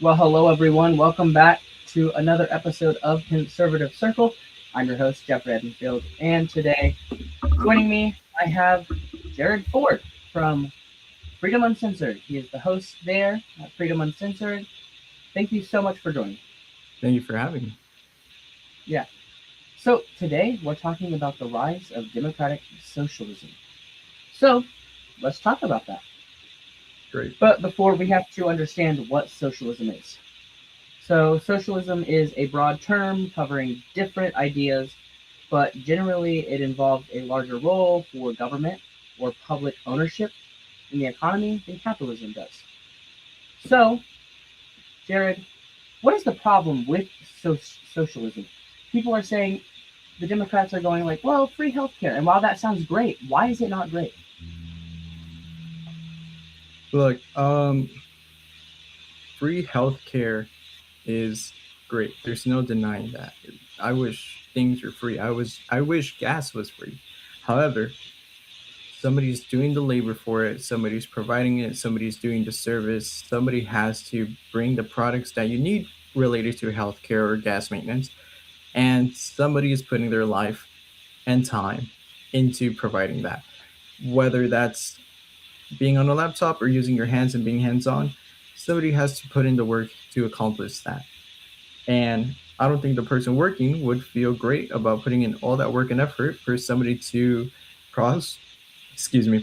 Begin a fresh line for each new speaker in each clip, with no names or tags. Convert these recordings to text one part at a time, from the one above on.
Well, hello everyone. Welcome back to another episode of Conservative Circle. I'm your host, Jeffrey Edenfield, and today joining me I have Jared Ford from Freedom Uncensored. He is the host there at Freedom Uncensored. Thank you so much for joining.
Thank you for having me.
Yeah. So today we're talking about the rise of democratic socialism. So let's talk about that.
Great.
But before we have to understand what socialism is. So, socialism is a broad term covering different ideas, but generally it involves a larger role for government or public ownership in the economy than capitalism does. So, Jared, what is the problem with socialism? People are saying the Democrats are going like, well, free healthcare. And while that sounds great, why is it not great?
Look, free healthcare is great. There's no denying that. I wish things were free. I wish gas was free. However, somebody's doing the labor for it, somebody's providing it, somebody's doing the service, somebody has to bring the products that you need related to healthcare or gas maintenance, and somebody is putting their life and time into providing that. Whether that's being on a laptop or using your hands and being hands on, somebody has to put in the work to accomplish that. And I don't think the person working would feel great about putting in all that work and effort for somebody to pros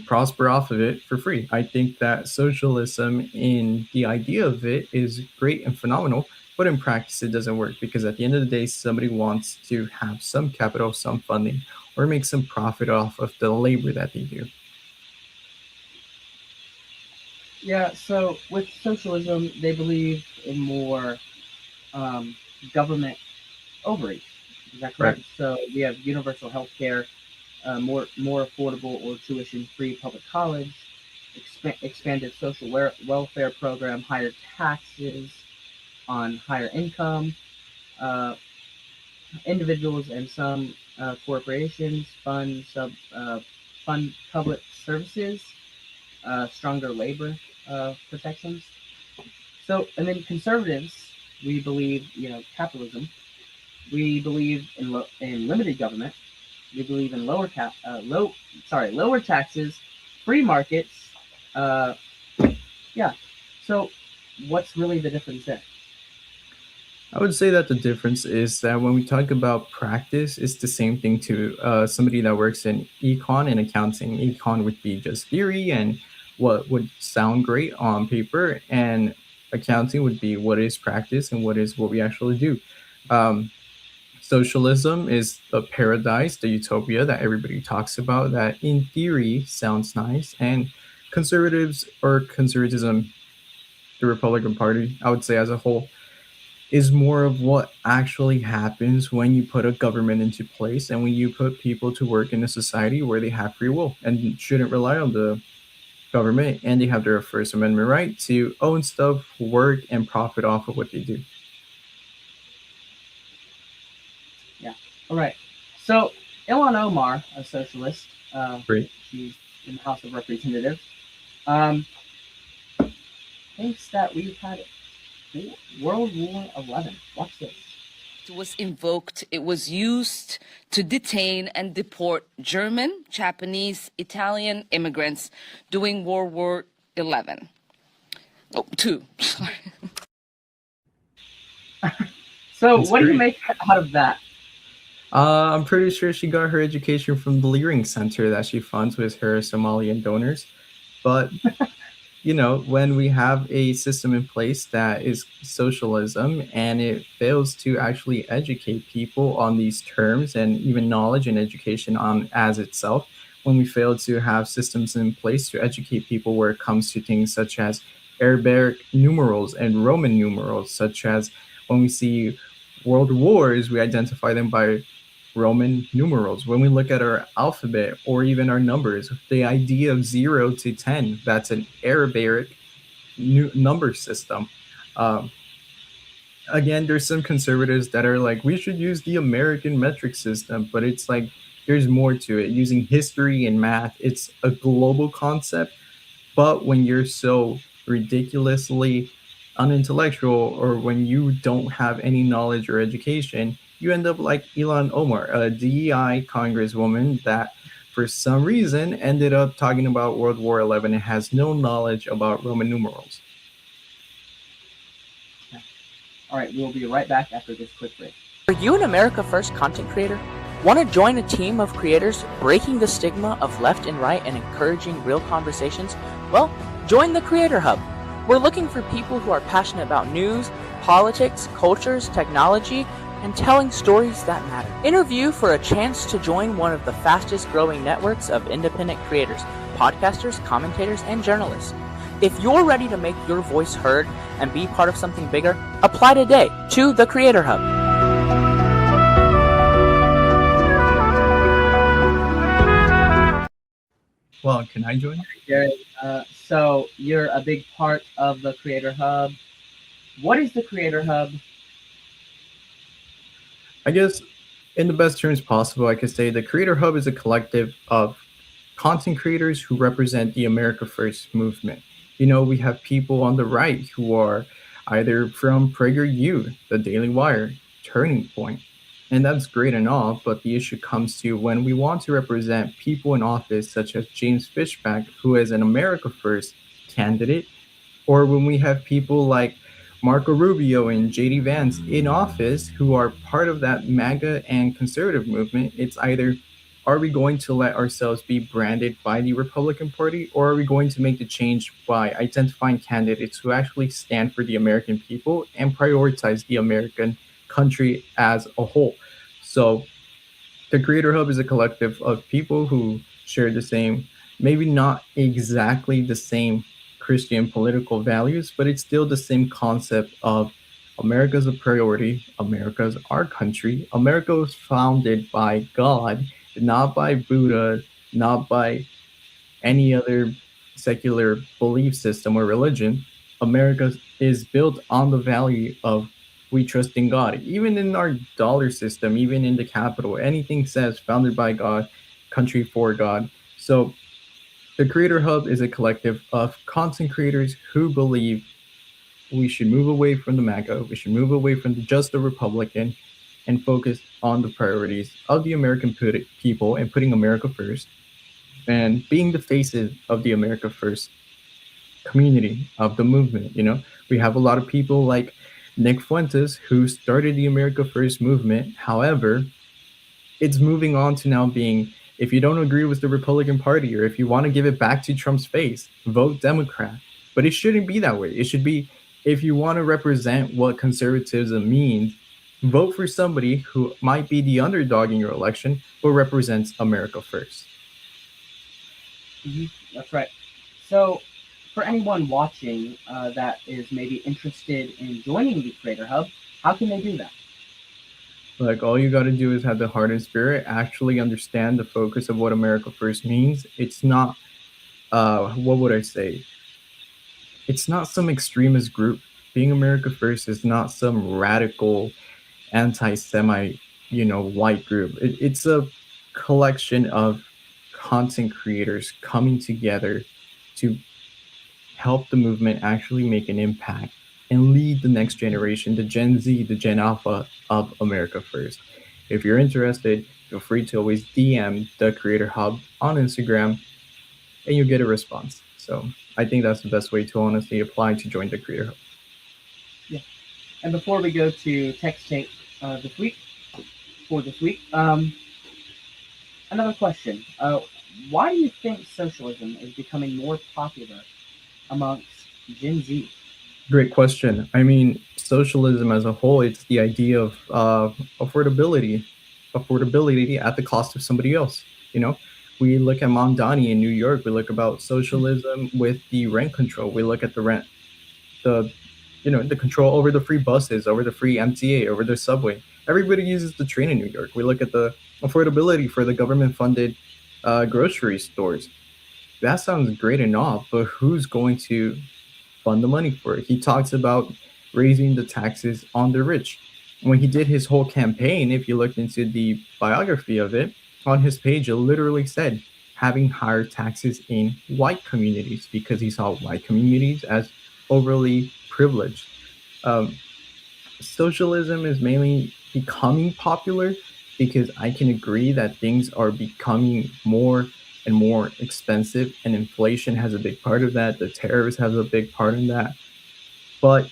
prosper off of it for free. I think that socialism in the idea of it is great and phenomenal, but in practice it doesn't work because at the end of the day somebody wants to have some capital, some funding, or make some profit off of the labor that they do.
Yeah, so with socialism, they believe in more um, government overreach. Is that
Right.
correct? So we have universal health care, more affordable or tuition free public college, expanded social welfare program, higher taxes on higher income, uh, individuals and some corporations fund public services, stronger labor protections. So, and then conservatives, we believe, capitalism. We believe in limited government. We believe in lower taxes, free markets. Uh, yeah. So, what's really the difference there?
I would say that the difference is that when we talk about practice, it's the same thing to somebody that works in econ and accounting. Econ would be just theory and what would sound great on paper, and accounting would be what is practice and what we actually do. Um, Socialism is the paradise, the utopia that everybody talks about, that in theory sounds nice, and conservatives or conservatism, the Republican Party, I would say as a whole, is more of what actually happens when you put a government into place and when you put people to work in a society where they have free will and shouldn't rely on the government, and they have their First Amendment right to own stuff, work, and profit off of what they do.
Yeah. All right. So, Ilhan Omar, a socialist,
Great.
she's in the House of Representatives, um, thinks that we've had World War 11. Watch this.
It was invoked, it was used to detain and deport German, Japanese, Italian immigrants during World War 11. Oh, two, sorry.
So,
That's
what do you
great.
make out of that?
I'm pretty sure she got her education from the Leering Center that she funds with her Somalian donors. But when we have a system in place that is socialism and it fails to actually educate people on these terms and even knowledge and education on as itself, when we fail to have systems in place to educate people where it comes to things such as Arabic numerals and Roman numerals, such as when we see world wars, we identify them by Roman numerals. When we look at our alphabet or even our numbers, the idea of 0 to 10, that's an Arabic number system. Um, Again, there's some conservatives that are like, we should use the American metric system, but it's like, there's more to it. Using history and math, it's a global concept. But when you're so ridiculously unintellectual or when you don't have any knowledge or education, you end up like Elon Omar, a DEI congresswoman that for some reason ended up talking about World War XI and has no knowledge about Roman numerals.
All right, we'll be right back after this quick break.
Are you an America First content creator? Want to join a team of creators breaking the stigma of left and right and encouraging real conversations? Well, join the Creator Hub. We're looking for people who are passionate about news, politics, cultures, technology, and telling stories that matter. Interview for a chance to join one of the fastest growing networks of independent creators, podcasters, commentators, and journalists. If you're ready to make your voice heard and be part of something bigger, apply today to the Creator Hub.
Well, can I join?
Jared, so you're a big part of the Creator Hub. What is the Creator Hub?
I guess in the best terms possible, I could say the Creator Hub is a collective of content creators who represent the America First movement. You know, we have people on the right who are either from PragerU, the Daily Wire, Turning Point, and that's great and all, but the issue comes to when we want to represent people in office, such as James Fishback, who is an America First candidate, or when we have people like Marco Rubio and JD Vance in office who are part of that MAGA and conservative movement. It's either, are we going to let ourselves be branded by the Republican Party, or are we going to make the change by identifying candidates who actually stand for the American people and prioritize the American country as a whole? So the Creator Hub is a collective of people who share the same, maybe not exactly the same Christian political values, but it's still the same concept of America's a priority, America's our country. America was founded by God, not by Buddha, not by any other secular belief system or religion. America is built on the value of we trust in God. Even in our dollar system, even in the capital, anything says founded by God, country for God. So the Creator Hub is a collective of content creators who believe we should move away from the MAGA, we should move away from just the Republican, and focus on the priorities of the American people and putting America first, and being the faces of the America First community of the movement. You know, we have a lot of people like Nick Fuentes who started the America First movement. However, it's moving on to now being, if you don't agree with the Republican Party or if you want to give it back to Trump's face, vote Democrat. But it shouldn't be that way. It should be, if you want to represent what conservatism means, vote for somebody who might be the underdog in your election, but represents America first.
Mm-hmm. That's right. So, for anyone watching that is maybe interested in joining the Creator Hub, how can they do that?
Like, all you got to do is have the heart and spirit, actually understand the focus of what America First means. It's not, what would I say? It's not some extremist group. Being America First is not some radical anti-Semite, white group. It's a collection of content creators coming together to help the movement actually make an impact and lead the next generation, the Gen Z, the Gen Alpha of America First. If you're interested, feel free to always DM the Creator Hub on Instagram and you'll get a response. So I think that's the best way to honestly apply to join the Creator Hub.
Yeah. And before we go to text tape this week, another question. Why do you think socialism is becoming more popular amongst Gen Z?
Great question. I mean, socialism as a whole, it's the idea of affordability at the cost of somebody else. We look at Mamdani in New York. We look about socialism with the rent control. We look at the control over the free buses, over the free MTA, over the subway. Everybody uses the train in New York. We look at the affordability for the government-funded grocery stores. That sounds great and all, but who's going to fund the money for it? He talks about raising the taxes on the rich. When he did his whole campaign, if you looked into the biography of it, on his page, it literally said having higher taxes in white communities because he saw white communities as overly privileged. Um, Socialism is mainly becoming popular because I can agree that things are becoming more and more expensive, and inflation has a big part of that. The tariffs has a big part in that. But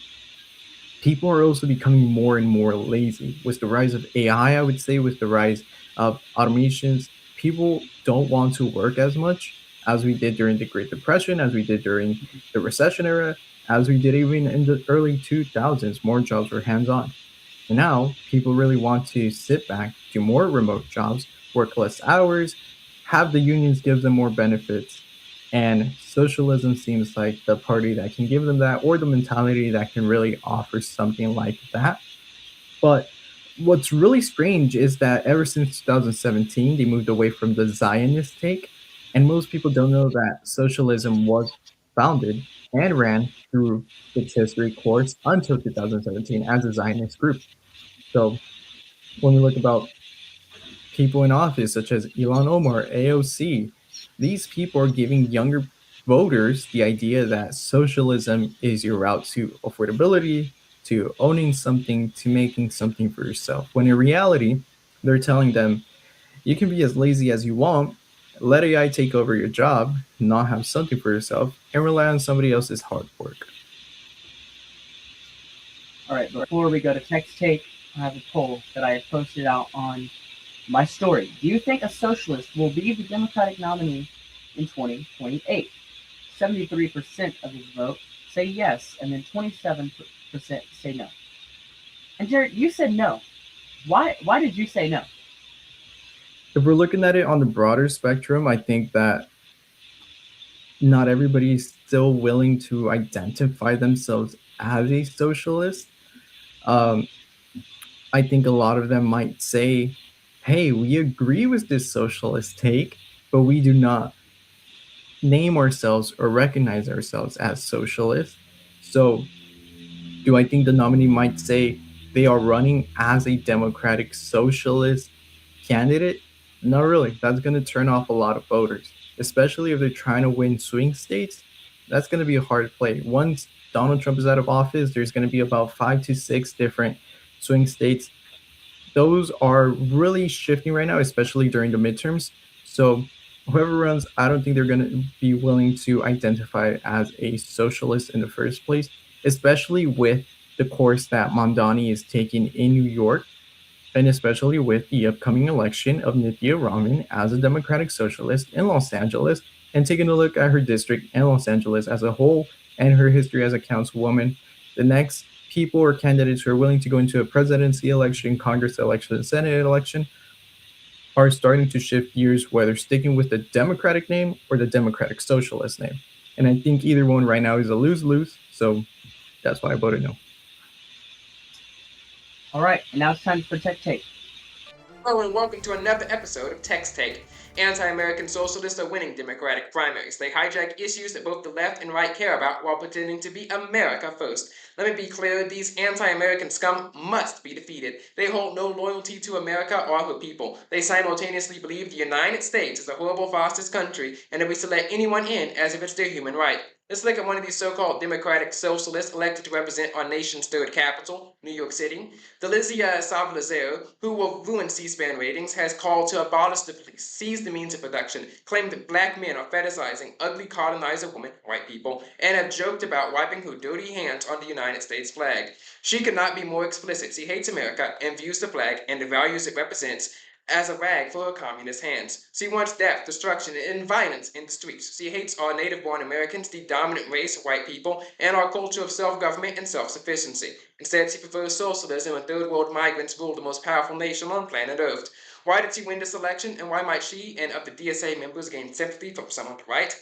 people are also becoming more and more lazy. With the rise of AI, I would say, with the rise of automations, people don't want to work as much as we did during the Great Depression, as we did during the recession era, as we did even in the early 2000s. More jobs were hands on. Now, people really want to sit back, do more remote jobs, work less hours, have the unions give them more benefits. And socialism seems like the party that can give them that, or the mentality that can really offer something like that. But what's really strange is that ever since 2017, they moved away from the Zionist take. And most people don't know that socialism was founded and ran through its history course until 2017 as a Zionist group. So when we look about people in office such as Elon Omar, AOC, these people are giving younger voters the idea that socialism is your route to affordability, to owning something, to making something for yourself. When in reality, they're telling them you can be as lazy as you want, let AI take over your job, not have something for yourself, and rely on somebody else's hard work.
All right, before we go to text take, I have a poll that I have posted out on my story. Do you think a socialist will be the Democratic nominee in 2028? 73% of his vote say yes, and then 27% say no. And Jared, you said no. Why did you say no?
If we're looking at it on the broader spectrum, I think that not everybody is still willing to identify themselves as a socialist. Um, I think a lot of them might say, hey, we agree with this socialist take, but we do not name ourselves or recognize ourselves as socialists. So, do I think the nominee might say they are running as a democratic socialist candidate? Not really. That's going to turn off a lot of voters, especially if they're trying to win swing states. That's going to be a hard play. Once Donald Trump is out of office, there's going to be about 5 to 6 different swing states. Those are really shifting right now, especially during the midterms. So whoever runs, I don't think they're going to be willing to identify as a socialist in the first place, especially with the course that Mondani is taking in New York, and especially with the upcoming election of Nithya Raman as a Democratic Socialist in Los Angeles, and taking a look at her district and Los Angeles as a whole and her history as a councilwoman. The next people or candidates who are willing to go into a presidency election, Congress election, Senate election are starting to shift gears, whether sticking with the Democratic name or the Democratic Socialist name. And I think either one right now is a lose-lose. So that's why I voted no.
All right, and now it's time for Tech Take.
Hello and welcome to another episode of Text Take. Anti-American socialists are winning Democratic primaries. They hijack issues that both the left and right care about while pretending to be America first. Let me be clear, these anti-American scum must be defeated. They hold no loyalty to America or her people. They simultaneously believe the United States is a horrible fascist country and that we should let anyone in as if it's their human right. Let's look at one of these so-called democratic socialists elected to represent our nation's third capital, New York City. Delizia Salazar, who will ruin C-SPAN ratings, has called to abolish the police, seize the means of production, claimed that black men are fetishizing ugly colonizer women, white people, and have joked about wiping her dirty hands on the United States flag. She could not be more explicit. She hates America and views the flag and the values it represents as a rag for her communist hands. She wants death, destruction, and violence in the streets. She hates our native-born Americans, the dominant race, white people, and our culture of self-government and self-sufficiency. Instead, she prefers socialism and third-world migrants rule the most powerful nation on planet Earth. Why did she win this election, and why might she and of the DSA members gain sympathy from someone to right?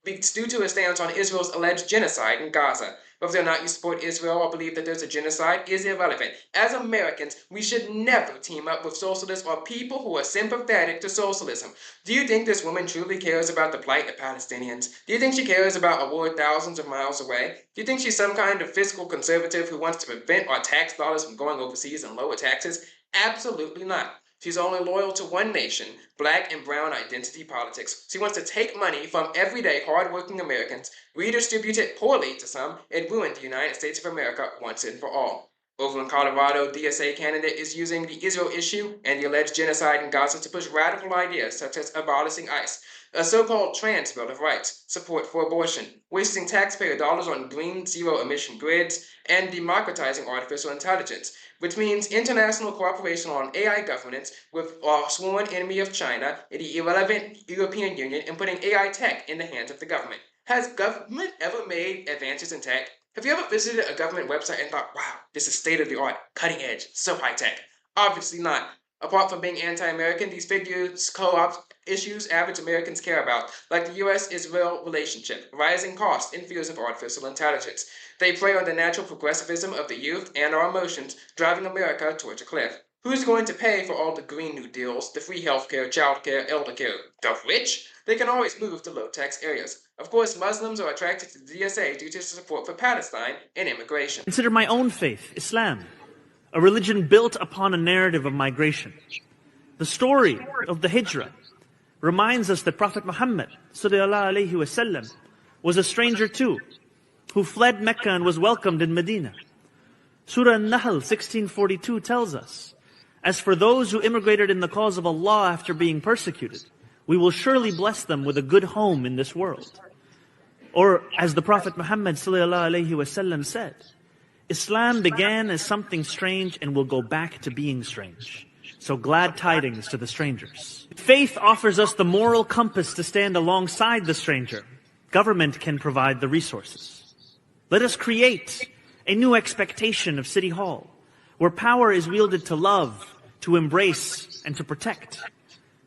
It's due to her stance on Israel's alleged genocide in Gaza. Whether or not you support Israel or believe that there's a genocide is irrelevant. As Americans, we should never team up with socialists or people who are sympathetic to socialism. Do you think this woman truly cares about the plight of Palestinians? Do you think she cares about a war thousands of miles away? Do you think she's some kind of fiscal conservative who wants to prevent our tax dollars from going overseas and lower taxes? Absolutely not. She's only loyal to one nation, black and brown identity politics. She wants to take money from everyday hardworking Americans, redistribute it poorly to some, and ruin the United States of America once and for all. Over in Colorado, DSA candidate is using the Israel issue and the alleged genocide in Gaza to push radical ideas such as abolishing ICE, a so-called trans bill of rights, support for abortion, wasting taxpayer dollars on green zero-emission grids, and democratizing artificial intelligence, which means international cooperation on AI governance with our sworn enemy of China, the irrelevant European Union, and putting AI tech in the hands of the government. Has government ever made advances in tech? Have you ever visited a government website and thought, wow, this is state-of-the-art, cutting edge, so high-tech? Obviously not. Apart from being anti-American, these figures co-opt issues average Americans care about, like the U.S.-Israel relationship, rising costs, and fears of artificial intelligence. They prey on the natural progressivism of the youth and our emotions, driving America towards a cliff. Who's going to pay for all the Green New Deals, the free healthcare, childcare, elder care? The rich? They can always move to low-tax areas. Of course, Muslims are attracted to the DSA due to support for Palestine and immigration.
Consider my own faith, Islam, a religion built upon a narrative of migration. The story of the Hijrah reminds us that Prophet Muhammad ﷺ was a stranger too, who fled Mecca and was welcomed in Medina. Surah An-Nahl 1642 tells us, as for those who immigrated in the cause of Allah after being persecuted, we will surely bless them with a good home in this world. Or as the Prophet Muhammad ﷺ said, Islam began as something strange and will go back to being strange. So glad tidings to the strangers. Faith offers us the moral compass to stand alongside the stranger. Government can provide the resources. Let us create a new expectation of City Hall, where power is wielded to love, to embrace, and to protect.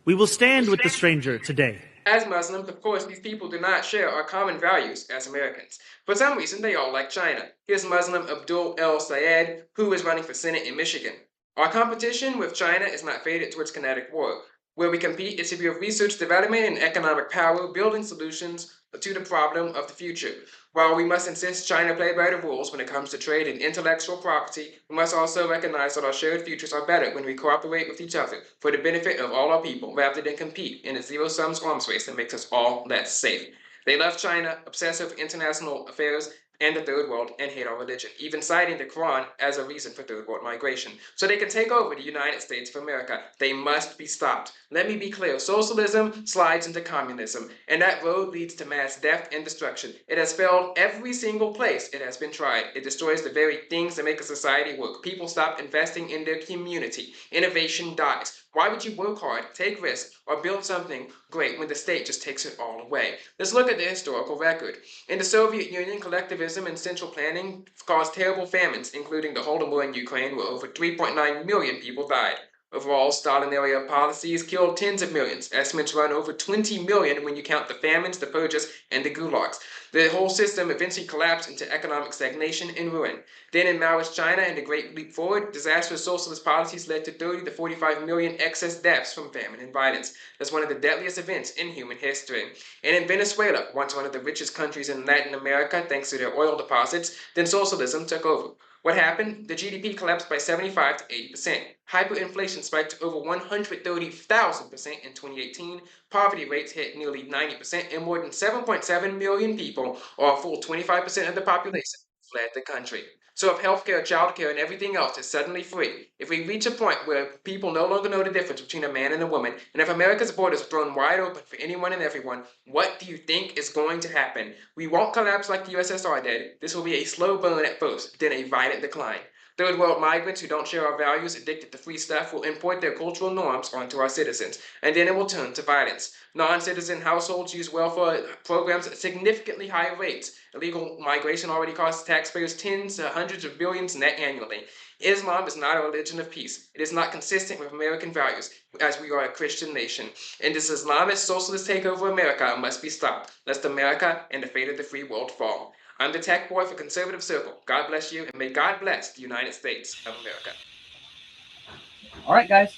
We will stand with the stranger today.
As Muslims, of course, these people do not share our common values as Americans. For some reason, they all like China. Here's Muslim Abdul El Sayed, who is running for Senate in Michigan. Our competition with China is not faded towards kinetic war. Where we compete, it should be of research development and economic power, building solutions to the problem of the future. While we must insist China play by the rules when it comes to trade and intellectual property, we must also recognize that our shared futures are better when we cooperate with each other for the benefit of all our people, rather than compete in a zero-sum arms race that makes us all less safe. They love China, obsessive with international affairs, and the third world, and hate our religion, even citing the Quran as a reason for third world migration. So they can take over the United States of America. They must be stopped. Let me be clear, socialism slides into communism, and that road leads to mass death and destruction. It has failed every single place it has been tried. It destroys the very things that make a society work. People stop investing in their community. Innovation dies. Why would you work hard, take risks, or build something great when the state just takes it all away? Let's look at the historical record. In the Soviet Union, collectivism and central planning caused terrible famines, including the Holodomor in Ukraine, where over 3.9 million people died. Overall, Stalin-era policies killed tens of millions. Estimates run over 20 million when you count the famines, the purges, and the gulags. The whole system eventually collapsed into economic stagnation and ruin. Then in Maoist China and the Great Leap Forward, disastrous socialist policies led to 30 to 45 million excess deaths from famine and violence. That's one of the deadliest events in human history. And in Venezuela, once one of the richest countries in Latin America thanks to their oil deposits, then socialism took over. What happened? The GDP collapsed by 75 to 80%. Hyperinflation spiked to over 130,000% in 2018. Poverty rates hit nearly 90%, and more than 7.7 million people, or a full 25% of the population, fled the country. So if healthcare, childcare, and everything else is suddenly free, if we reach a point where people no longer know the difference between a man and a woman, and if America's borders are thrown wide open for anyone and everyone, what do you think is going to happen? We won't collapse like the USSR did. This will be a slow burn at first, then a violent decline. Third world migrants who don't share our values, addicted to free stuff, will import their cultural norms onto our citizens, and then it will turn to violence. Non-citizen households use welfare programs at significantly higher rates. Illegal migration already costs taxpayers tens to hundreds of billions net annually. Islam is not a religion of peace. It is not consistent with American values, as we are a Christian nation. And this Islamist socialist takeover of America must be stopped, lest America and the fate of the free world fall. I'm the tech boy for Conservative Circle. God bless you, and may God bless the United States of America.
All right, guys.